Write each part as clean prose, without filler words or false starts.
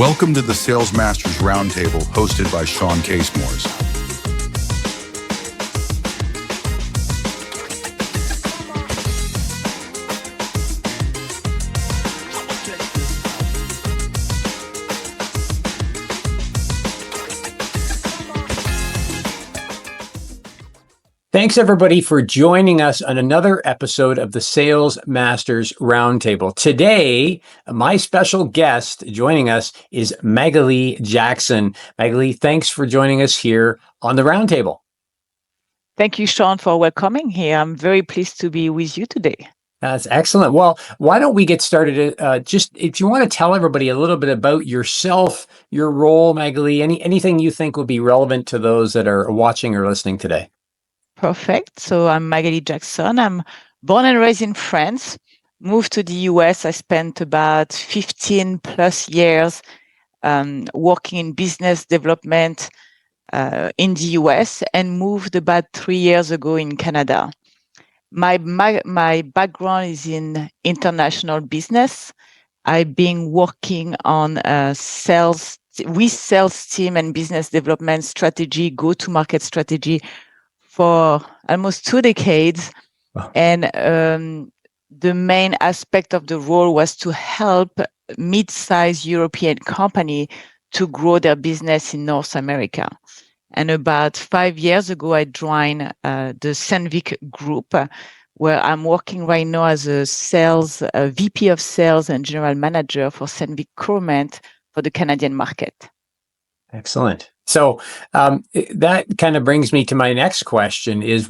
Welcome to the Sales Masters Roundtable, hosted by Shawn Casemore. Thanks, everybody, for joining us on another episode of the Sales Masters Roundtable. Today, my special guest joining us is Magalie Jackson. Magalie, thanks for joining us here on the Roundtable. Thank you, Shawn, for welcoming here. I'm very pleased to be with you today. That's excellent. Well, why don't we get started? Just if you want to tell everybody a little bit about yourself, your role, Magalie, anything you think would be relevant to those that are watching or listening today. Perfect. So I'm Magalie Jackson. I'm born and raised in France, moved to the US. I spent about 15 plus years working in business development in the US and moved about 3 years ago in Canada. My background is in international business. I've been working on sales team and business development strategy, go-to-market strategy for almost 2 decades. Wow. And the main aspect of the role was to help mid-sized European company to grow their business in North America. And about 5 years ago, I joined the ScM&x group, where I'm working right now as a VP of sales and general manager for ScM&x procurement for the Canadian market. Excellent. So that kind of brings me to my next question is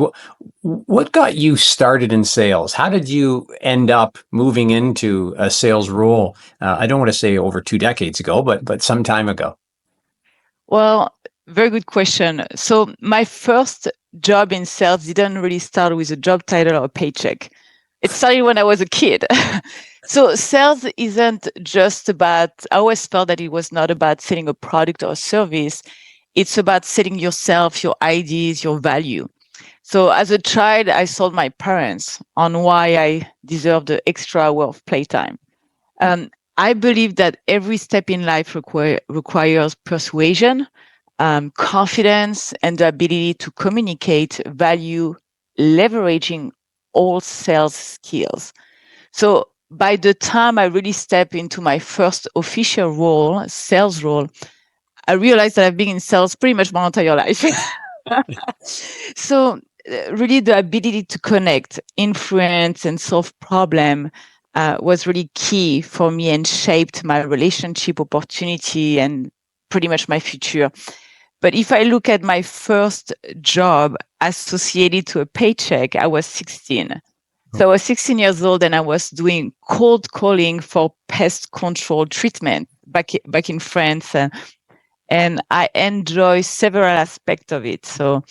what got you started in sales? How did you end up moving into a sales role? I don't want to say over 2 decades ago, but some time ago. Well, very good question. So my first job in sales didn't really start with a job title or a paycheck. It started when I was a kid. So sales isn't just about, I always felt that it was not about selling a product or a service. It's about selling yourself, your ideas, your value. So as a child, I sold my parents on why I deserved the extra hour of playtime. I believe that every step in life requires persuasion, confidence, and the ability to communicate value, leveraging all sales skills. So by the time I really step into my first official role, sales role, I realized that I've been in sales pretty much my entire life. So really the ability to connect, influence, and solve problems was really key for me and shaped my relationship opportunity and pretty much my future. But if I look at my first job associated to a paycheck, I was 16. So I was 16 years old and I was doing cold calling for pest control treatment back in France. And I enjoy several aspects of it. So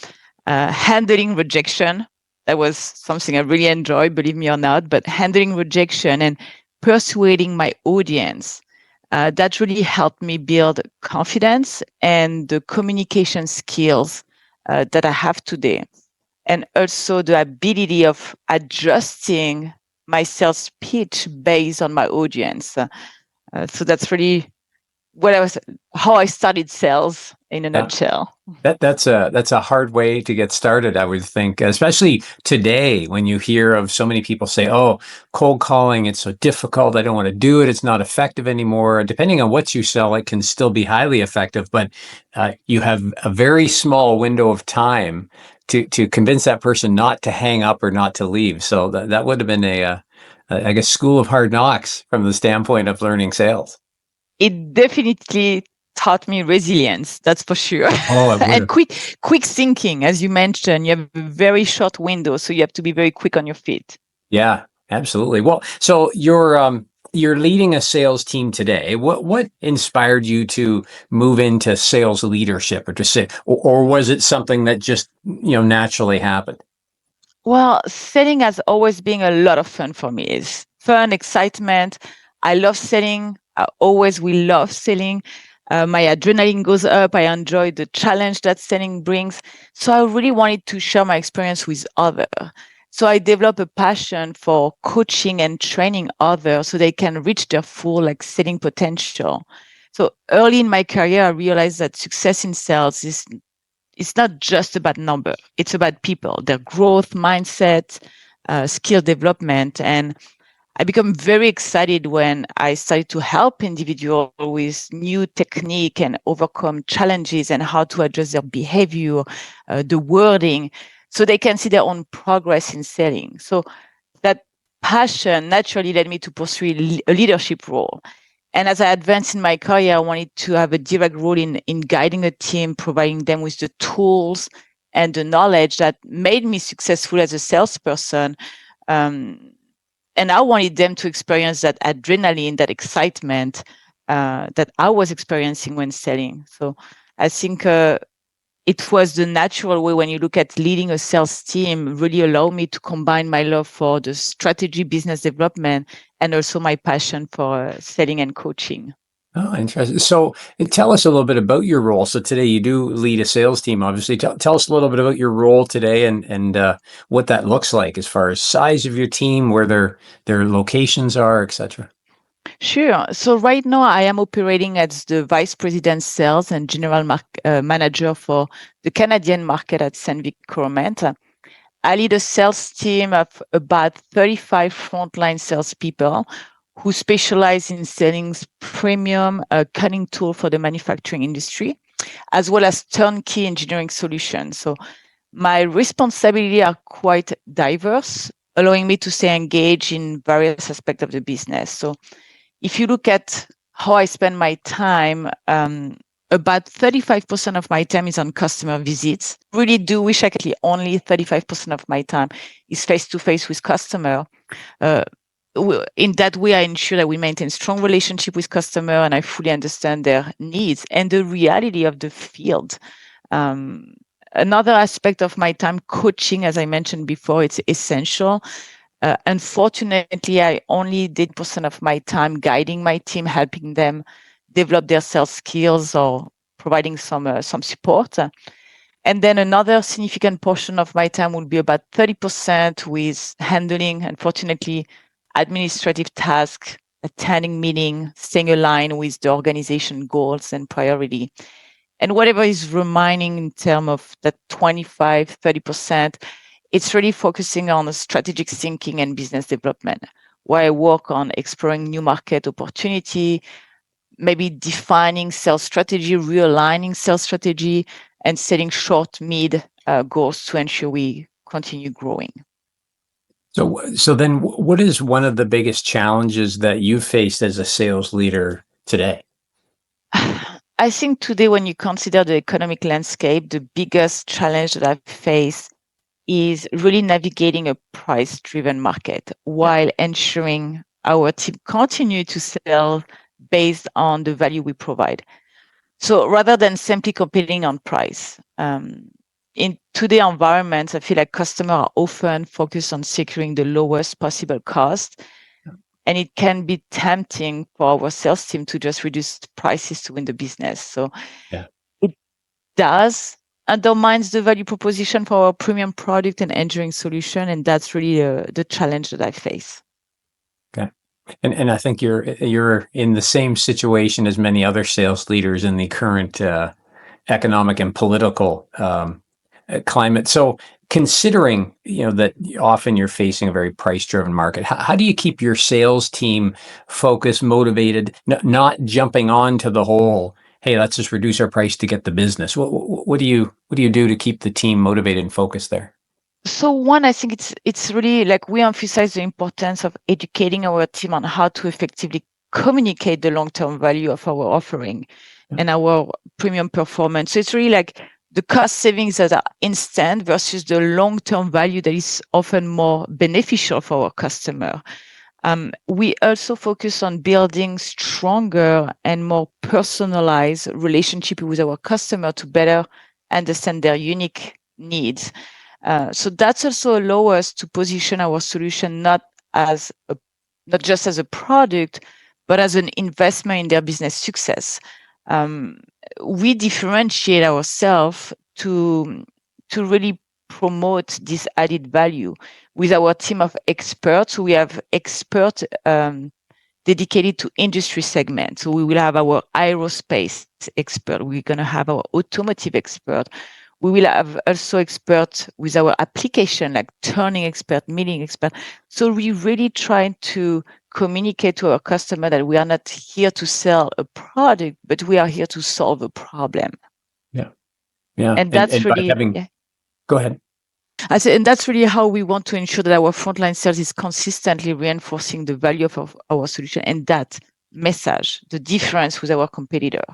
handling rejection, that was something I really enjoyed, believe me or not, but handling rejection and persuading my audience, that really helped me build confidence and the communication skills that I have today. And also the ability of adjusting my sales pitch based on my audience. So that's really how I started sales in a nutshell. That's a hard way to get started, I would think, especially today when you hear of so many people say, "Oh, cold calling, it's so difficult. I don't want to do it. It's not effective anymore." Depending on what you sell, it can still be highly effective, but you have a very small window of time to convince that person not to hang up or not to leave. So that would have been I guess, school of hard knocks from the standpoint of learning sales. It definitely taught me resilience, that's for sure. Oh, and quick thinking, as you mentioned. You have a very short window, so you have to be very quick on your feet. Yeah, absolutely. Well, so you're leading a sales team today. What inspired you to move into sales leadership, or to say, or was it something that just naturally happened? Well, selling has always been a lot of fun for me. It's fun, excitement. I love selling. I always will love selling. My adrenaline goes up. I enjoy the challenge that selling brings. So I really wanted to share my experience with others. So I developed a passion for coaching and training others so they can reach their full selling potential. So early in my career, I realized that success in sales is it's not just about number. It's about people, their growth, mindset, skill development. And I become very excited when I started to help individuals with new technique and overcome challenges and how to adjust their behavior, the wording, so they can see their own progress in selling. So that passion naturally led me to pursue a leadership role. And as I advanced in my career, I wanted to have a direct role in guiding a team, providing them with the tools and the knowledge that made me successful as a salesperson. And I wanted them to experience that adrenaline, that excitement that I was experiencing when selling. So I think it was the natural way when you look at leading a sales team really allowed me to combine my love for the strategy, business development, and also my passion for selling and coaching. Oh, interesting. So tell us a little bit about your role. So today you do lead a sales team, obviously. Tell us a little bit about your role today and what that looks like as far as size of your team, where their locations are, et cetera. Sure. So right now I am operating as the Vice President Sales and General Manager for the Canadian market at Saint-Vic Coromant. I lead a sales team of about 35 frontline salespeople who specialize in selling premium cutting tool for the manufacturing industry, as well as turnkey engineering solutions. So my responsibilities are quite diverse, allowing me to stay engaged in various aspects of the business. So if you look at how I spend my time, about 35% of my time is on customer visits. Really do wish I could only 35% of my time is face-to-face with customer. In that way, I ensure that we maintain strong relationship with customer and I fully understand their needs and the reality of the field. Another aspect of my time, coaching, as I mentioned before, it's essential. Unfortunately, I only did % of my time guiding my team, helping them develop their sales skills or providing some support. And then another significant portion of my time will be about 30% with handling, unfortunately, administrative tasks, attending meeting, staying aligned with the organization goals and priority. And whatever is remaining in terms of that 25, 30%, it's really focusing on strategic thinking and business development, where I work on exploring new market opportunity, maybe defining sales strategy, realigning sales strategy, and setting short, mid goals to ensure we continue growing. So then what is one of the biggest challenges that you faced as a sales leader today? I think today, when you consider the economic landscape, the biggest challenge that I've faced is really navigating a price-driven market while ensuring our team continue to sell based on the value we provide. So rather than simply competing on price, in today's environment, I feel like customers are often focused on securing the lowest possible cost. And it can be tempting for our sales team to just reduce prices to win the business. So it does undermines the value proposition for our premium product and engineering solution. And that's really the challenge that I face. Okay. And I think you're in the same situation as many other sales leaders in the current economic and political climate. So considering, that often you're facing a very price-driven market, how do you keep your sales team focused, motivated, not jumping onto the whole, hey, let's just reduce our price to get the business? What do you do to keep the team motivated and focused there? So one, I think it's really like we emphasize the importance of educating our team on how to effectively communicate the long-term value of our offering and our premium performance. So it's really like the cost savings that are instant versus the long-term value that is often more beneficial for our customer. We also focus on building stronger and more personalized relationship with our customer to better understand their unique needs. So that's also allow us to position our solution not just as a product, but as an investment in their business success. We differentiate ourselves to really promote this added value with our team of experts. We have expert dedicated to industry segments. So we will have our aerospace expert. We're going to have our automotive expert. We will have also experts with our application, like turning expert, meeting expert. So we really trying to communicate to our customer that we are not here to sell a product, but we are here to solve a problem. Yeah. Yeah. And that's by really, having, go ahead. And that's really how we want to ensure that our frontline sales is consistently reinforcing the value of our solution and that message, the difference with our competitor.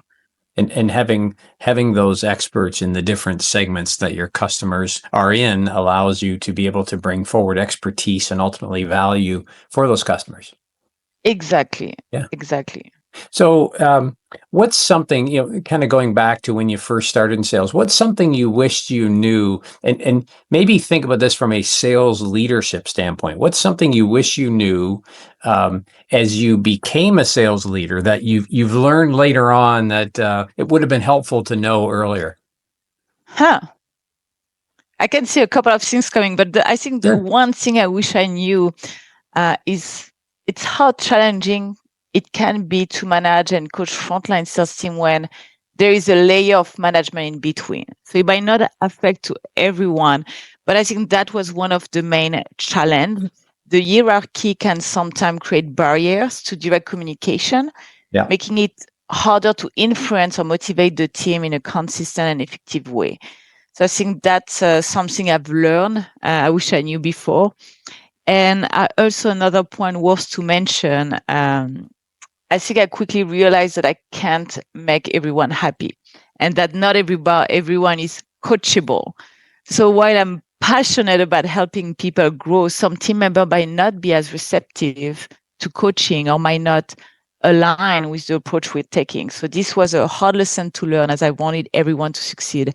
And having those experts in the different segments that your customers are in allows you to be able to bring forward expertise and ultimately value for those customers. Exactly. Yeah. Exactly. So what's something, kind of going back to when you first started in sales, what's something you wished you knew? And maybe think about this from a sales leadership standpoint. What's something you wish you knew as you became a sales leader that you've learned later on that it would have been helpful to know earlier? I can see a couple of things coming, but I think the one thing I wish I knew is it's how challenging it can be to manage and coach frontline sales team when there is a layer of management in between. So it might not affect to everyone, but I think that was one of the main challenges. The hierarchy can sometimes create barriers to direct communication, making it harder to influence or motivate the team in a consistent and effective way. So I think that's something I've learned. I wish I knew before. And also another point worth to mention, I think I quickly realized that I can't make everyone happy and that not everyone is coachable. So while I'm passionate about helping people grow, some team members might not be as receptive to coaching or might not align with the approach we're taking. So this was a hard lesson to learn as I wanted everyone to succeed.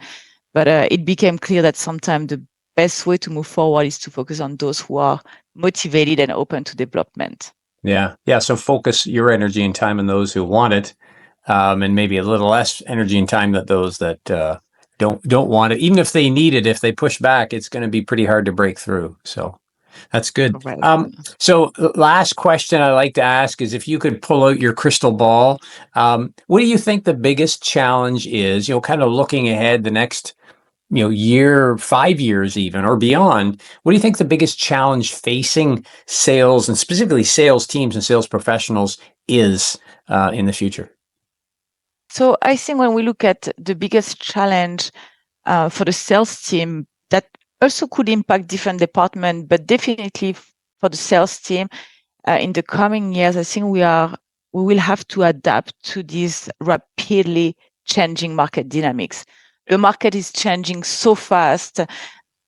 But it became clear that sometimes the best way to move forward is to focus on those who are motivated and open to development. Yeah. So focus your energy and time on those who want it, and maybe a little less energy and time that those that don't want it. Even if they need it, if they push back, it's going to be pretty hard to break through. So that's good. So last question I like to ask is if you could pull out your crystal ball, what do you think the biggest challenge is, kind of looking ahead the next year, 5 years even, or beyond? What do you think the biggest challenge facing sales and specifically sales teams and sales professionals is in the future? So I think when we look at the biggest challenge for the sales team, that also could impact different departments, but definitely for the sales team in the coming years, I think we will have to adapt to these rapidly changing market dynamics. The market is changing so fast.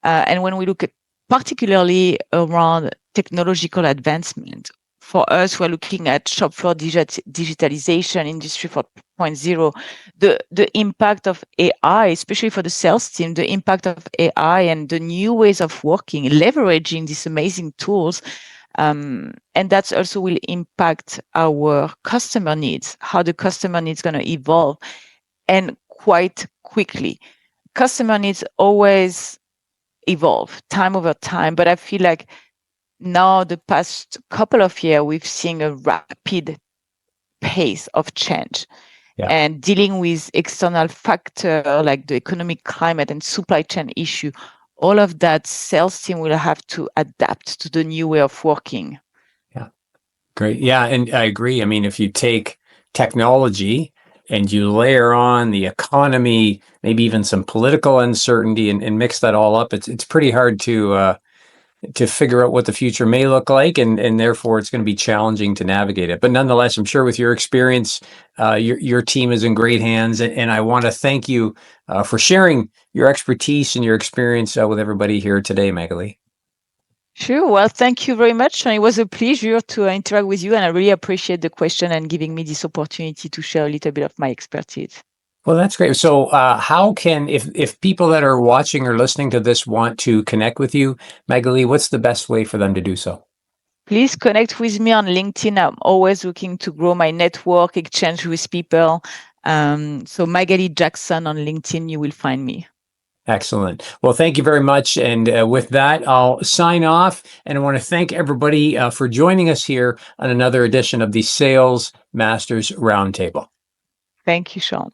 And when we look at particularly around technological advancement, for us, we're looking at shop floor digitalization, Industry 4.0, the impact of AI, especially for the sales team, the impact of AI and the new ways of working, leveraging these amazing tools. And that's also will impact our customer needs, how the customer needs going to evolve. And quite quickly. Customer needs always evolve time over time, but I feel like now the past couple of years, we've seen a rapid pace of change and dealing with external factors like the economic climate and supply chain issue. All of that sales team will have to adapt to the new way of working. Yeah, great. Yeah, and I agree. I mean, if you take technology and you layer on the economy, maybe even some political uncertainty, and mix that all up, it's pretty hard to figure out what the future may look like, and therefore it's going to be challenging to navigate it. But nonetheless, I'm sure with your experience, your team is in great hands, and I want to thank you for sharing your expertise and your experience with everybody here today, Magalie. Sure. Well, thank you very much. And it was a pleasure to interact with you. And I really appreciate the question and giving me this opportunity to share a little bit of my expertise. Well, that's great. So how can, if people that are watching or listening to this want to connect with you, Magalie, what's the best way for them to do so? Please connect with me on LinkedIn. I'm always looking to grow my network, exchange with people. So Magalie Jackson on LinkedIn, you will find me. Excellent. Well, thank you very much. And with that, I'll sign off. And I want to thank everybody for joining us here on another edition of the Sales Masters Roundtable. Thank you, Shawn.